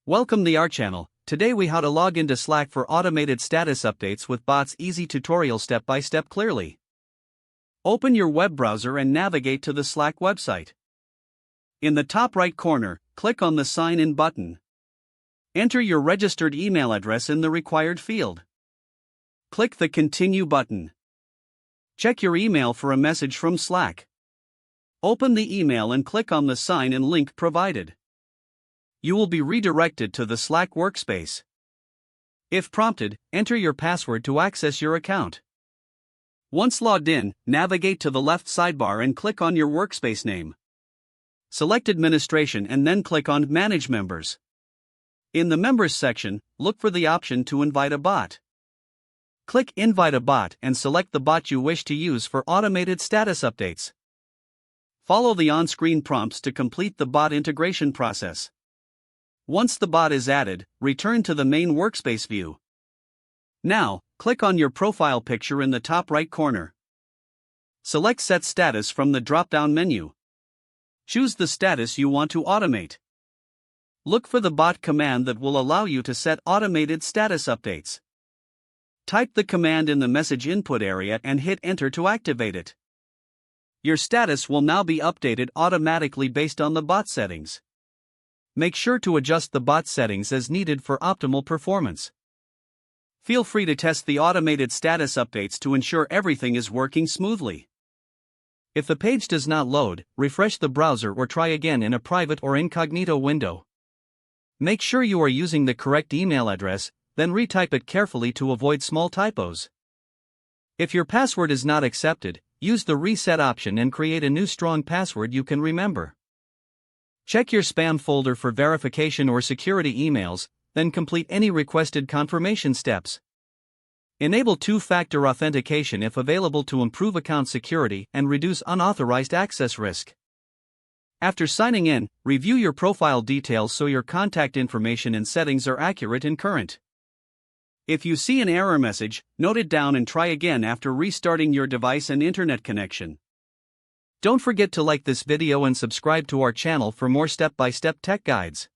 Welcome to our channel. Today we how to log into Slack for automated status updates with bots. Easy tutorial step by step clearly. Open your web browser and navigate to the Slack website. In the top right corner, click on the Sign In button. Enter your registered email address in the required field. Click the Continue button. Check your email for a message from Slack. Open the email and click on the Sign In link provided. You will be redirected to the Slack workspace. If prompted, enter your password to access your account. Once logged in, navigate to the left sidebar and click on your workspace name. Select Administration and then click on Manage Members. In the Members section, look for the option to invite a bot. Click Invite a bot and select the bot you wish to use for automated status updates. Follow the on-screen prompts to complete the bot integration process. Once the bot is added, return to the main workspace view. Now, click on your profile picture in the top right corner. Select Set Status from the drop-down menu. Choose the status you want to automate. Look for the bot command that will allow you to set automated status updates. Type the command in the message input area and hit Enter to activate it. Your status will now be updated automatically based on the bot settings. Make sure to adjust the bot settings as needed for optimal performance. Feel free to test the automated status updates to ensure everything is working smoothly. If the page does not load, refresh the browser or try again in a private or incognito window. Make sure you are using the correct email address, then retype it carefully to avoid small typos. If your password is not accepted, use the reset option and create a new strong password you can remember. Check your spam folder for verification or security emails, then complete any requested confirmation steps. Enable two-factor authentication if available to improve account security and reduce unauthorized access risk. After signing in, review your profile details so your contact information and settings are accurate and current. If you see an error message, note it down and try again after restarting your device and internet connection. Don't forget to like this video and subscribe to our channel for more step-by-step tech guides.